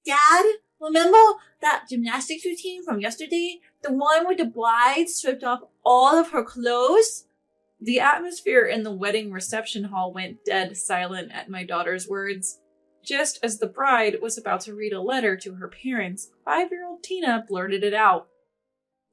Dad, remember that gymnastics routine from yesterday? The one where the bride stripped off all of her clothes? The atmosphere in the wedding reception hall went dead silent at my daughter's words. Just as the bride was about to read a letter to her parents, 5-year-old Tina blurted it out.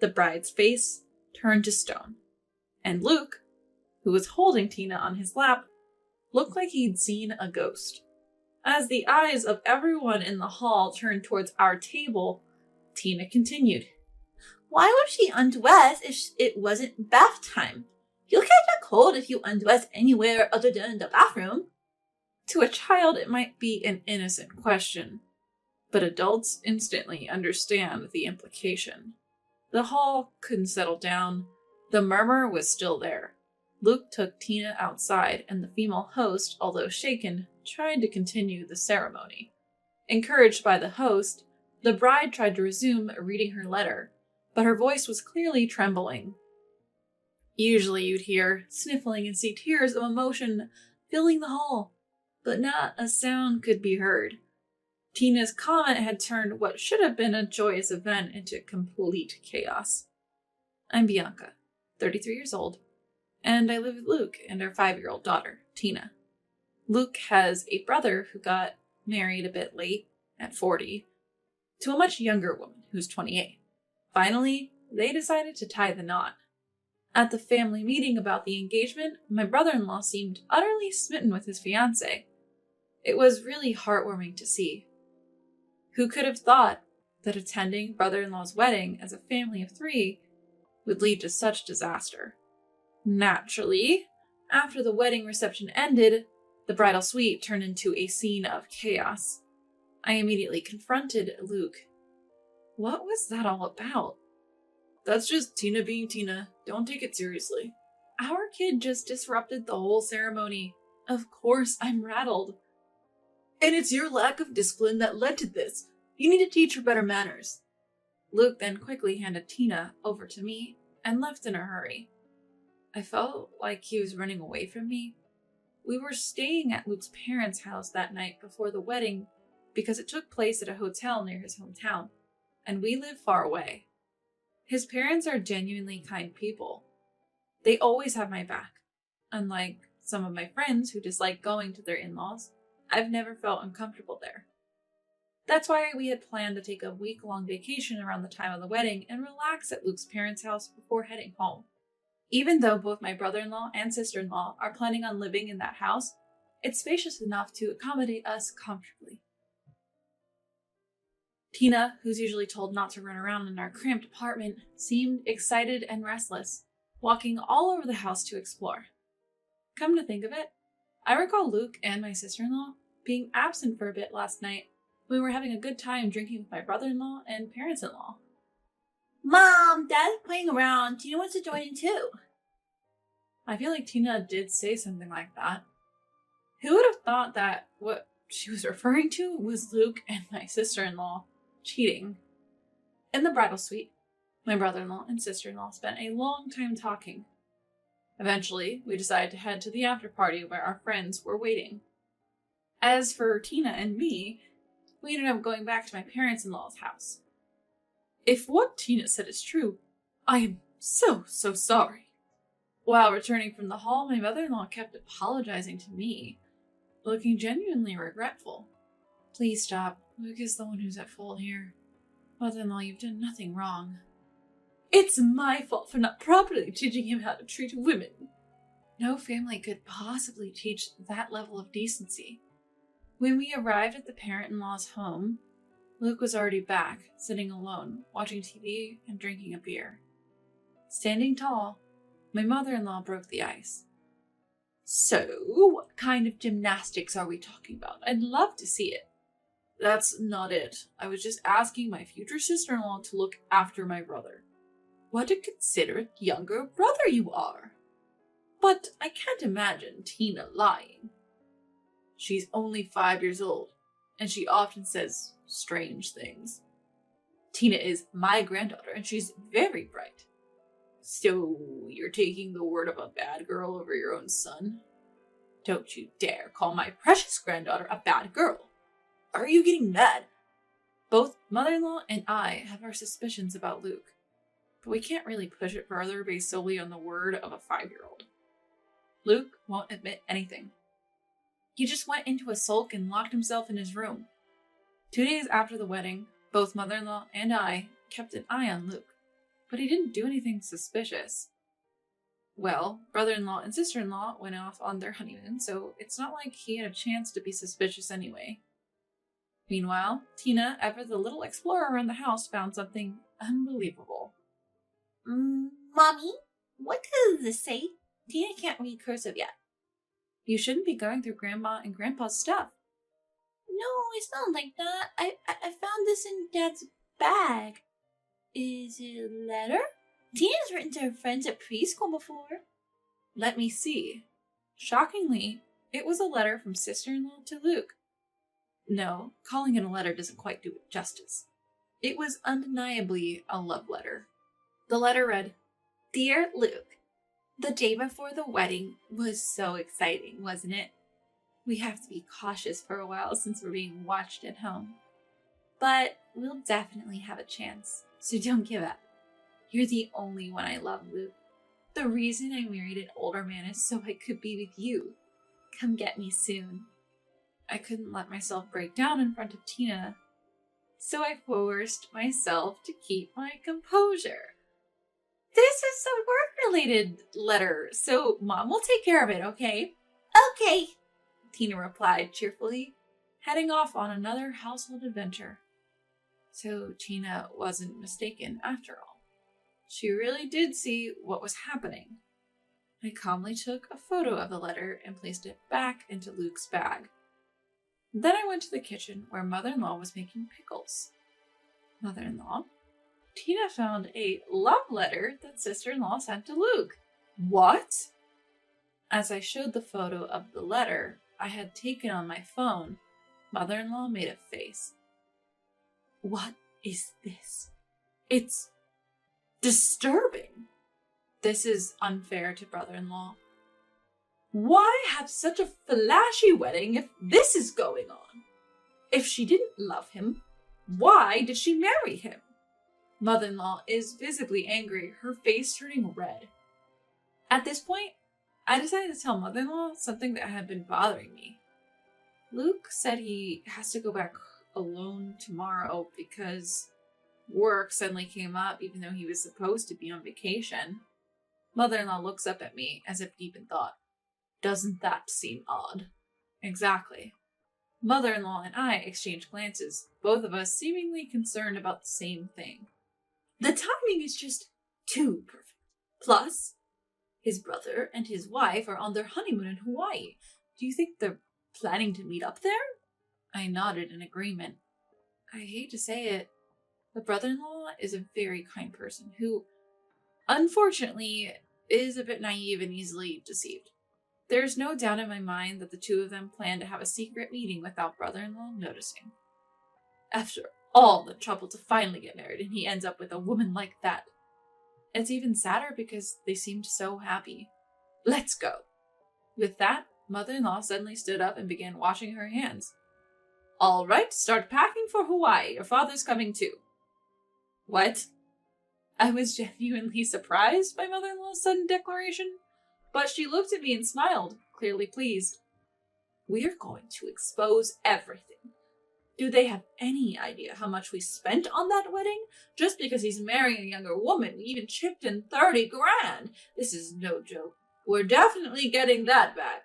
The bride's face turned to stone, and Luke, who was holding Tina on his lap, looked like he'd seen a ghost. As the eyes of everyone in the hall turned towards our table, Tina continued. Why would she undress if it wasn't bath time? You'll catch a cold if you undress anywhere other than the bathroom. To a child, it might be an innocent question, but adults instantly understand the implication. The hall couldn't settle down. The murmur was still there. Luke took Tina outside, and the female host, although shaken, tried to continue the ceremony. Encouraged by the host, the bride tried to resume reading her letter, but her voice was clearly trembling. Usually you'd hear sniffling and see tears of emotion filling the hall, but not a sound could be heard. Tina's comment had turned what should have been a joyous event into complete chaos. I'm Bianca, 33 years old, and I live with Luke and our 5-year-old daughter, Tina. Luke has a brother who got married a bit late, at 40, to a much younger woman who's 28. Finally, they decided to tie the knot. At the family meeting about the engagement, my brother-in-law seemed utterly smitten with his fiancée. It was really heartwarming to see. Who could have thought that attending brother-in-law's wedding as a family of 3 would lead to such disaster? Naturally, after the wedding reception ended, the bridal suite turned into a scene of chaos. I immediately confronted Luke. What was that all about? That's just Tina being Tina. Don't take it seriously. Our kid just disrupted the whole ceremony. Of course, I'm rattled. And it's your lack of discipline that led to this. You need to teach her better manners. Luke then quickly handed Tina over to me and left in a hurry. I felt like he was running away from me. We were staying at Luke's parents' house that night before the wedding because it took place at a hotel near his hometown, and we live far away. His parents are genuinely kind people. They always have my back. Unlike some of my friends who dislike going to their in-laws, I've never felt uncomfortable there. That's why we had planned to take a week-long vacation around the time of the wedding and relax at Luke's parents' house before heading home. Even though both my brother-in-law and sister-in-law are planning on living in that house, it's spacious enough to accommodate us comfortably. Tina, who's usually told not to run around in our cramped apartment, seemed excited and restless, walking all over the house to explore. Come to think of it, I recall Luke and my sister-in-law being absent for a bit last night when we were having a good time drinking with my brother-in-law and parents-in-law. Mom, Dad's playing around. Tina wants to join in too. I feel like Tina did say something like that. Who would have thought that what she was referring to was Luke and my sister-in-law cheating? In the bridal suite, my brother-in-law and sister-in-law spent a long time talking. Eventually, we decided to head to the after party where our friends were waiting. As for Tina and me, we ended up going back to my parents-in-law's house. If what Tina said is true, I am so sorry. While returning from the hall, my mother-in-law kept apologizing to me, looking genuinely regretful. Please stop. Luke is the one who's at fault here. Mother-in-law, you've done nothing wrong. It's my fault for not properly teaching him how to treat women. No family could possibly teach that level of decency. When we arrived at the parent-in-law's home, Luke was already back, sitting alone, watching TV and drinking a beer. Standing tall, my mother-in-law broke the ice. So, what kind of gymnastics are we talking about? I'd love to see it. That's not it. I was just asking my future sister-in-law to look after my brother. What a considerate younger brother you are. But I can't imagine Tina lying. She's only 5 years old, and she often says strange things. Tina is my granddaughter, and she's very bright. So, you're taking the word of a bad girl over your own son? Don't you dare call my precious granddaughter a bad girl. Are you getting mad? Both mother-in-law and I have our suspicions about Luke, but we can't really push it further based solely on the word of a 5-year-old. Luke won't admit anything. He just went into a sulk and locked himself in his room. 2 days after the wedding, both mother-in-law and I kept an eye on Luke, but he didn't do anything suspicious. Well, brother-in-law and sister-in-law went off on their honeymoon, so it's not like he had a chance to be suspicious anyway. Meanwhile, Tina, ever the little explorer around the house, found something unbelievable. Mommy, what does this say? Tina can't read cursive yet. You shouldn't be going through Grandma and Grandpa's stuff. No, it's not like that. I found this in Dad's bag. Is it a letter? Tina's written to her friends at preschool before. Let me see. Shockingly, it was a letter from sister-in-law to Luke. No, calling it a letter doesn't quite do it justice. It was undeniably a love letter. The letter read, "Dear Luke, the day before the wedding was so exciting, wasn't it? We have to be cautious for a while since we're being watched at home. But we'll definitely have a chance, so don't give up. You're the only one I love, Luke. The reason I married an older man is so I could be with you. Come get me soon." I couldn't let myself break down in front of Tina, so I forced myself to keep my composure. This is a work-related letter, so Mom will take care of it, okay? Okay, Tina replied cheerfully, heading off on another household adventure. So Tina wasn't mistaken after all. She really did see what was happening. I calmly took a photo of the letter and placed it back into Luke's bag. Then I went to the kitchen where mother-in-law was making pickles. Mother-in-law, Tina found a love letter that sister-in-law sent to Luke. What? As I showed the photo of the letter I had taken on my phone, mother-in-law made a face. What is this? It's disturbing. This is unfair to brother-in-law. Why have such a flashy wedding if this is going on? If she didn't love him, why did she marry him? Mother-in-law is visibly angry, her face turning red. At this point, I decided to tell mother-in-law something that had been bothering me. Luke said he has to go back alone tomorrow because work suddenly came up even though he was supposed to be on vacation. Mother-in-law looks up at me as if deep in thought. Doesn't that seem odd? Exactly. Mother-in-law and I exchanged glances, both of us seemingly concerned about the same thing. The timing is just too perfect. Plus, his brother and his wife are on their honeymoon in Hawaii. Do you think they're planning to meet up there? I nodded in agreement. I hate to say it, but brother-in-law is a very kind person who, unfortunately, is a bit naive and easily deceived. There's no doubt in my mind that the two of them plan to have a secret meeting without brother-in-law noticing. After all the trouble to finally get married, and he ends up with a woman like that. It's even sadder because they seemed so happy. Let's go. With that, mother-in-law suddenly stood up and began washing her hands. All right, start packing for Hawaii. Your father's coming too. What? I was genuinely surprised by mother-in-law's sudden declaration, but she looked at me and smiled, clearly pleased. We're going to expose everything. Do they have any idea how much we spent on that wedding? Just because he's marrying a younger woman, we even chipped in 30 grand. This is no joke. We're definitely getting that back.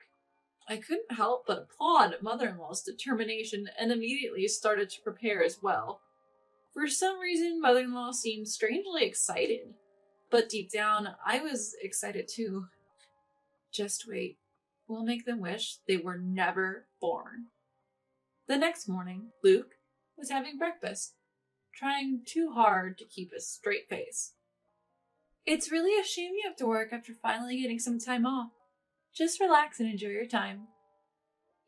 I couldn't help but applaud mother-in-law's determination and immediately started to prepare as well. For some reason, mother-in-law seemed strangely excited, but deep down, I was excited too. Just wait. We'll make them wish they were never born. The next morning, Luke was having breakfast, trying too hard to keep a straight face. It's really a shame you have to work after finally getting some time off. Just relax and enjoy your time.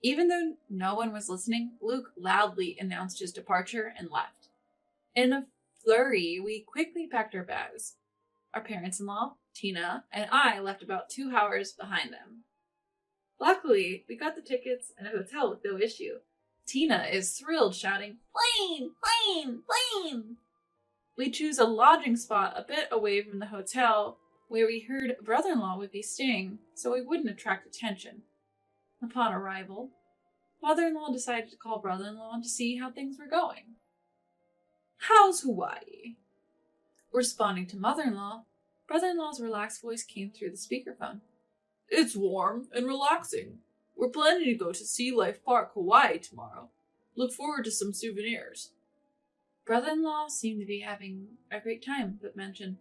Even though no one was listening, Luke loudly announced his departure and left. In a flurry, we quickly packed our bags. Our parents-in-law, Tina, and I left about 2 hours behind them. Luckily, we got the tickets and a hotel with no issue. Tina is thrilled, shouting, Plane! Plane! Plane! We choose a lodging spot a bit away from the hotel where we heard brother-in-law would be staying, so we wouldn't attract attention. Upon arrival, mother-in-law decided to call brother-in-law to see how things were going. "How's Hawaii?" Responding to mother-in-law, brother-in-law's relaxed voice came through the speakerphone. "It's warm and relaxing. We're planning to go to Sea Life Park, Hawaii tomorrow. Look forward to some souvenirs." Brother-in-law seemed to be having a great time, but mentioned,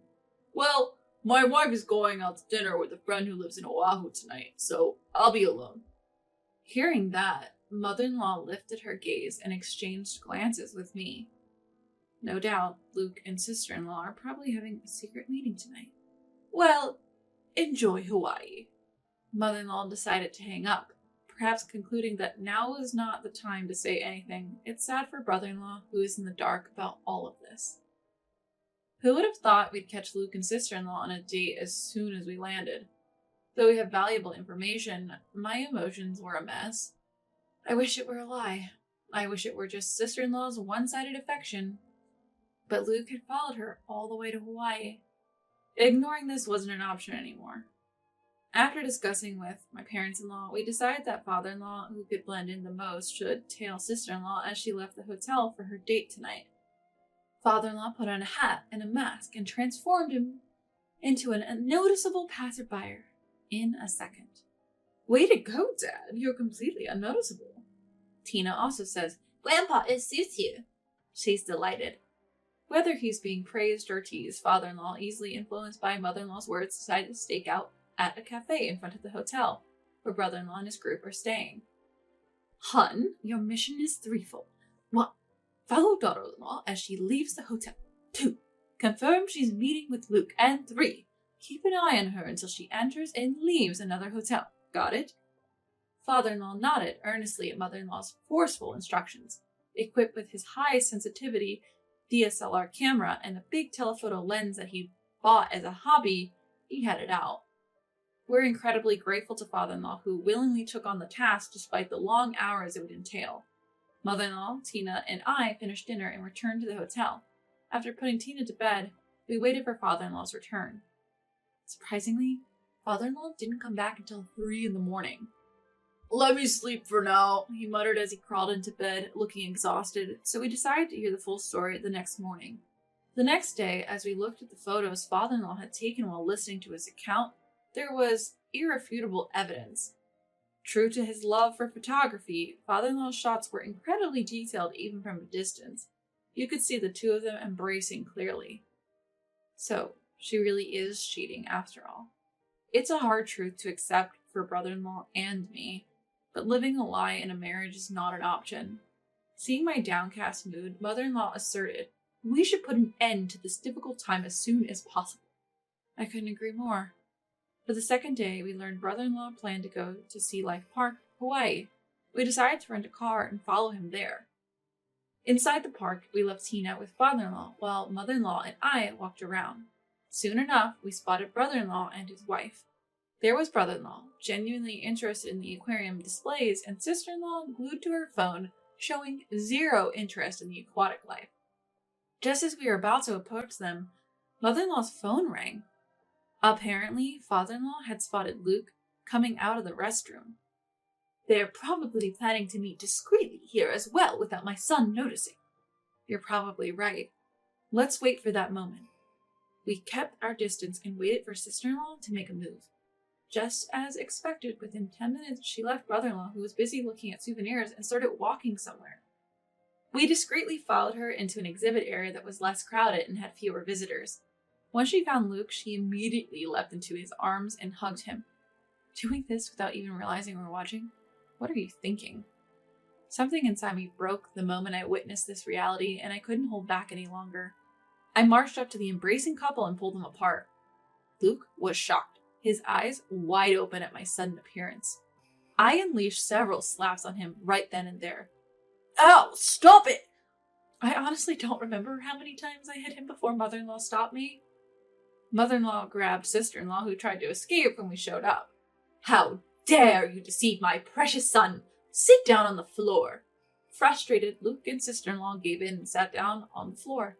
"Well, my wife is going out to dinner with a friend who lives in Oahu tonight, so I'll be alone." Hearing that, mother-in-law lifted her gaze and exchanged glances with me. No doubt, Luke and sister-in-law are probably having a secret meeting tonight. "Well, enjoy Hawaii." Mother-in-law decided to hang up, perhaps concluding that now was not the time to say anything. It's sad for brother-in-law, who is in the dark about all of this. Who would have thought we'd catch Luke and sister-in-law on a date as soon as we landed? Though we have valuable information, my emotions were a mess. I wish it were a lie. I wish it were just sister-in-law's one-sided affection. But Luke had followed her all the way to Hawaii. Ignoring this wasn't an option anymore. After discussing with my parents-in-law, we decided that father-in-law, who could blend in the most, should tail sister-in-law as she left the hotel for her date tonight. Father-in-law put on a hat and a mask and transformed him into an unnoticeable passerby in a second. "Way to go, Dad. You're completely unnoticeable." Tina also says, Grandpa, it suits you. She's delighted. Whether he's being praised or teased, father-in-law, easily influenced by mother-in-law's words, decided to stake out at a cafe in front of the hotel, where brother-in-law and his group are staying. "Hun, your mission is threefold. 1. Follow daughter-in-law as she leaves the hotel. 2. Confirm she's meeting with Luke. And 3. Keep an eye on her until she enters and leaves another hotel. Got it?" Father-in-law nodded earnestly at mother-in-law's forceful instructions. Equipped with his high-sensitivity DSLR camera and a big telephoto lens that he bought as a hobby, he headed out. We're incredibly grateful to father-in-law, who willingly took on the task despite the long hours it would entail. Mother-in-law, Tina, and I finished dinner and returned to the hotel. After putting Tina to bed, we waited for father-in-law's return. Surprisingly, father-in-law didn't come back until 3 a.m. "Let me sleep for now," he muttered as he crawled into bed, looking exhausted, so we decided to hear the full story the next morning. The next day, as we looked at the photos father-in-law had taken while listening to his account, there was irrefutable evidence. True to his love for photography, father-in-law's shots were incredibly detailed even from a distance. You could see the two of them embracing clearly. So, she really is cheating after all. It's a hard truth to accept for brother-in-law and me, but living a lie in a marriage is not an option. Seeing my downcast mood, mother-in-law asserted, "We should put an end to this difficult time as soon as possible." I couldn't agree more. For the second day, we learned brother-in-law planned to go to Sea Life Park, Hawaii. We decided to rent a car and follow him there. Inside the park, we left Tina with father-in-law, while mother-in-law and I walked around. Soon enough, we spotted brother-in-law and his wife. There was brother-in-law, genuinely interested in the aquarium displays, and sister-in-law glued to her phone, showing zero interest in the aquatic life. Just as we were about to approach them, mother-in-law's phone rang. Apparently, father-in-law had spotted Luke coming out of the restroom. "They're probably planning to meet discreetly here as well without my son noticing." You're probably right. Let's wait for that moment. We kept our distance and waited for sister-in-law to make a move. Just as expected, within 10 minutes, she left brother-in-law, who was busy looking at souvenirs, and started walking somewhere. We discreetly followed her into an exhibit area that was less crowded and had fewer visitors. Once she found Luke, she immediately leapt into his arms and hugged him. Doing this without even realizing we were watching? What are you thinking? Something inside me broke the moment I witnessed this reality, and I couldn't hold back any longer. I marched up to the embracing couple and pulled them apart. Luke was shocked, his eyes wide open at my sudden appearance. I unleashed several slaps on him right then and there. "Ow, stop it!" I honestly don't remember how many times I hit him before mother-in-law stopped me. Mother-in-law grabbed sister-in-law, who tried to escape when we showed up. "How dare you deceive my precious son! Sit down on the floor." Frustrated, Luke and sister-in-law gave in and sat down on the floor.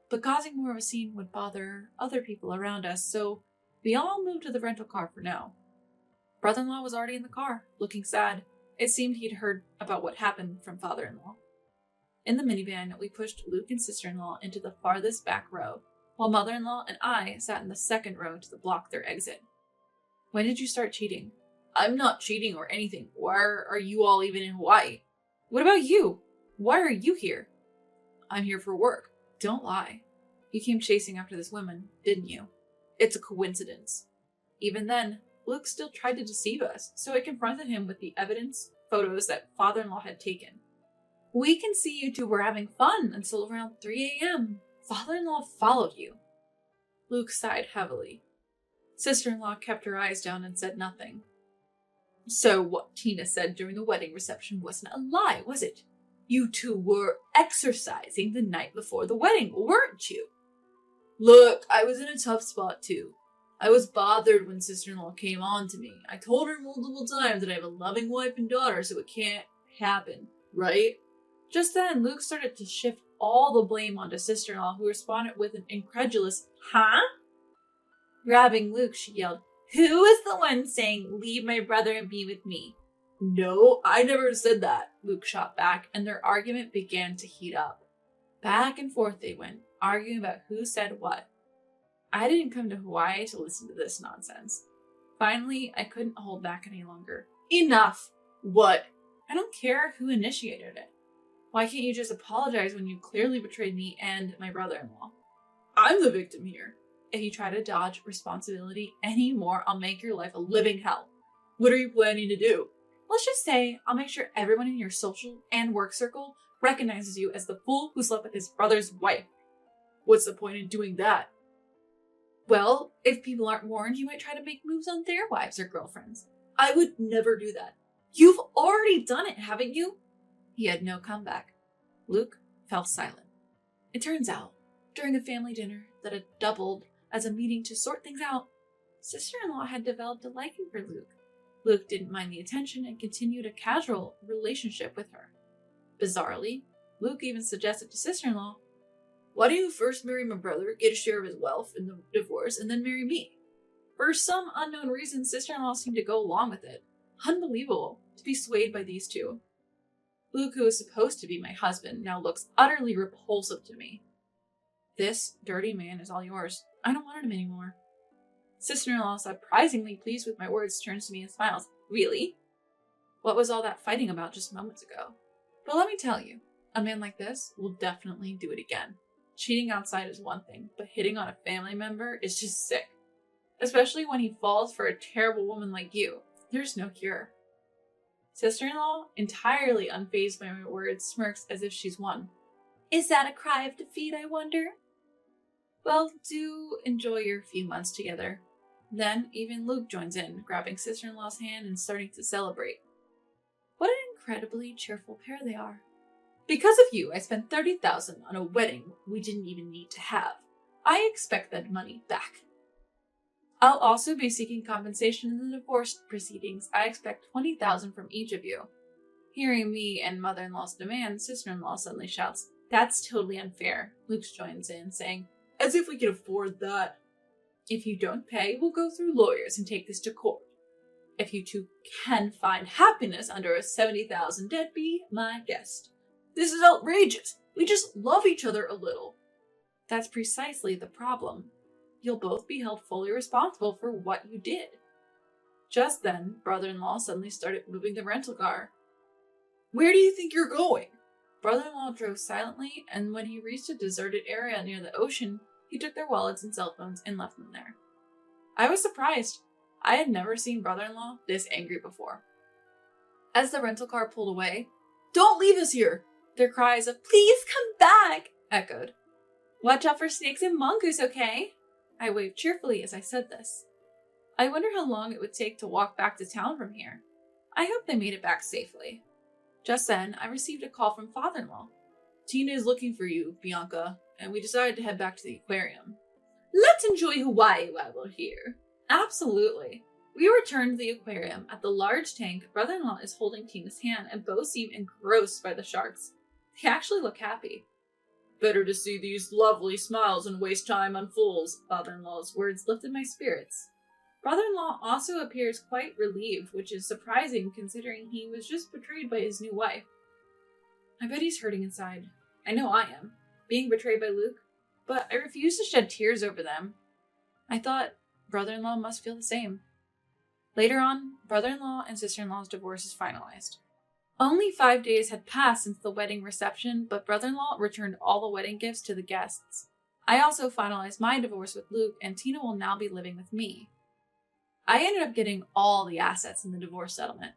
But causing more of a scene would bother other people around us, so we all moved to the rental car for now. Brother-in-law was already in the car, looking sad. It seemed he'd heard about what happened from father-in-law. In the minivan, we pushed Luke and sister-in-law into the farthest back row, while mother-in-law and I sat in the second row to block their exit. When did you start cheating? I'm not cheating or anything. Why are you all even in Hawaii? What about you? Why are you here? I'm here for work. Don't lie. You came chasing after this woman, didn't you? It's a coincidence. Even then, Luke still tried to deceive us, so I confronted him with the evidence, photos that father-in-law had taken. We can see you two were having fun until around 3 a.m. Father-in-law followed you. Luke sighed heavily. Sister-in-law kept her eyes down and said nothing. So what Tina said during the wedding reception wasn't a lie, was it? You two were exercising the night before the wedding, weren't you? Look, I was in a tough spot too. I was bothered when sister-in-law came on to me. I told her multiple times that I have a loving wife and daughter, so it can't happen, right? Just then, Luke started to shift all the blame onto sister-in-law, who responded with an incredulous, huh? Grabbing Luke, she yelled, Who is the one saying, leave my brother and be with me? No, I never said that, Luke shot back, and their argument began to heat up. Back and forth they went, arguing about who said what. I didn't come to Hawaii to listen to this nonsense. Finally, I couldn't hold back any longer. Enough! What? I don't care who initiated it. Why can't you just apologize when you clearly betrayed me and my brother-in-law? I'm the victim here. If you try to dodge responsibility anymore, I'll make your life a living hell. What are you planning to do? Let's just say I'll make sure everyone in your social and work circle recognizes you as the fool who slept with his brother's wife. What's the point in doing that? Well, if people aren't warned, you might try to make moves on their wives or girlfriends. I would never do that. You've already done it, haven't you? He had no comeback. Luke fell silent. It turns out, during a family dinner that had doubled as a meeting to sort things out, sister-in-law had developed a liking for Luke. Luke didn't mind the attention and continued a casual relationship with her. Bizarrely, Luke even suggested to sister-in-law, why don't you first marry my brother, get a share of his wealth in the divorce, and then marry me? For some unknown reason, sister-in-law seemed to go along with it. Unbelievable to be swayed by these two. Luke, who was supposed to be my husband, now looks utterly repulsive to me. This dirty man is all yours. I don't want him anymore. Sister-in-law, surprisingly pleased with my words, turns to me and smiles. Really? What was all that fighting about just moments ago? But let me tell you, a man like this will definitely do it again. Cheating outside is one thing, but hitting on a family member is just sick. Especially when he falls for a terrible woman like you. There's no cure. Sister-in-law, entirely unfazed by my words, smirks as if she's won. Is that a cry of defeat, I wonder? Well, do enjoy your few months together. Then even Luke joins in, grabbing sister-in-law's hand and starting to celebrate. What an incredibly cheerful pair they are. Because of you, I spent $30,000 on a wedding we didn't even need to have. I expect that money back. I'll also be seeking compensation in the divorce proceedings. I expect $20,000 from each of you. Hearing me and mother-in-law's demand, sister-in-law suddenly shouts, That's totally unfair. Luke joins in, saying, As if we could afford that. If you don't pay, we'll go through lawyers and take this to court. If you two can find happiness under a $70,000 debt, be my guest. This is outrageous. We just love each other a little. That's precisely the problem. You'll both be held fully responsible for what you did. Just then, brother-in-law suddenly started moving the rental car. Where do you think you're going? Brother-in-law drove silently, and when he reached a deserted area near the ocean, he took their wallets and cell phones and left them there. I was surprised. I had never seen brother-in-law this angry before. As the rental car pulled away, Don't leave us here! Their cries of, Please come back! echoed. Watch out for snakes and mongoose, okay? I waved cheerfully as I said this. I wonder how long it would take to walk back to town from here. I hope they made it back safely. Just then, I received a call from father-in-law. Tina is looking for you, Bianca, and we decided to head back to the aquarium. Let's enjoy Hawaii while we're here. Absolutely. We return to the aquarium. At the large tank, brother-in-law is holding Tina's hand, and both seem engrossed by the sharks. They actually look happy. Better to see these lovely smiles and waste time on fools. Father-in-law's words lifted my spirits. Brother-in-law also appears quite relieved, which is surprising considering he was just betrayed by his new wife. I bet he's hurting inside. I know I am, being betrayed by Luke, but I refuse to shed tears over them. I thought brother-in-law must feel the same. Later on, brother-in-law and sister-in-law's divorce is finalized. Only 5 days had passed since the wedding reception, but brother-in-law returned all the wedding gifts to the guests. I also finalized my divorce with Luke, and Tina will now be living with me. I ended up getting all the assets in the divorce settlement.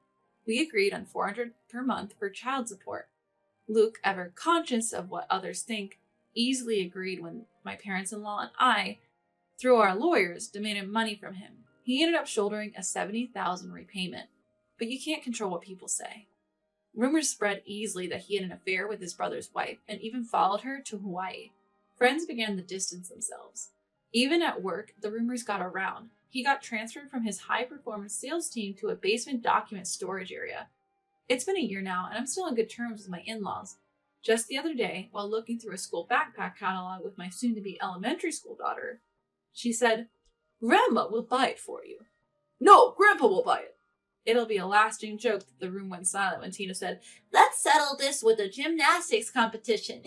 We agreed on $400 per month for child support. Luke, ever conscious of what others think, easily agreed when my parents-in-law and I, through our lawyers, demanded money from him. He ended up shouldering a $70,000 repayment, but you can't control what people say. Rumors spread easily that he had an affair with his brother's wife and even followed her to Hawaii. Friends began to distance themselves. Even at work, the rumors got around. He got transferred from his high-performance sales team to a basement document storage area. It's been a year now, and I'm still on good terms with my in-laws. Just the other day, while looking through a school backpack catalog with my soon-to-be elementary school daughter, she said, "Grandma will buy it for you." "No, Grandpa will buy it." It'll be a lasting joke that the room went silent when Tina said, Let's settle this with a gymnastics competition.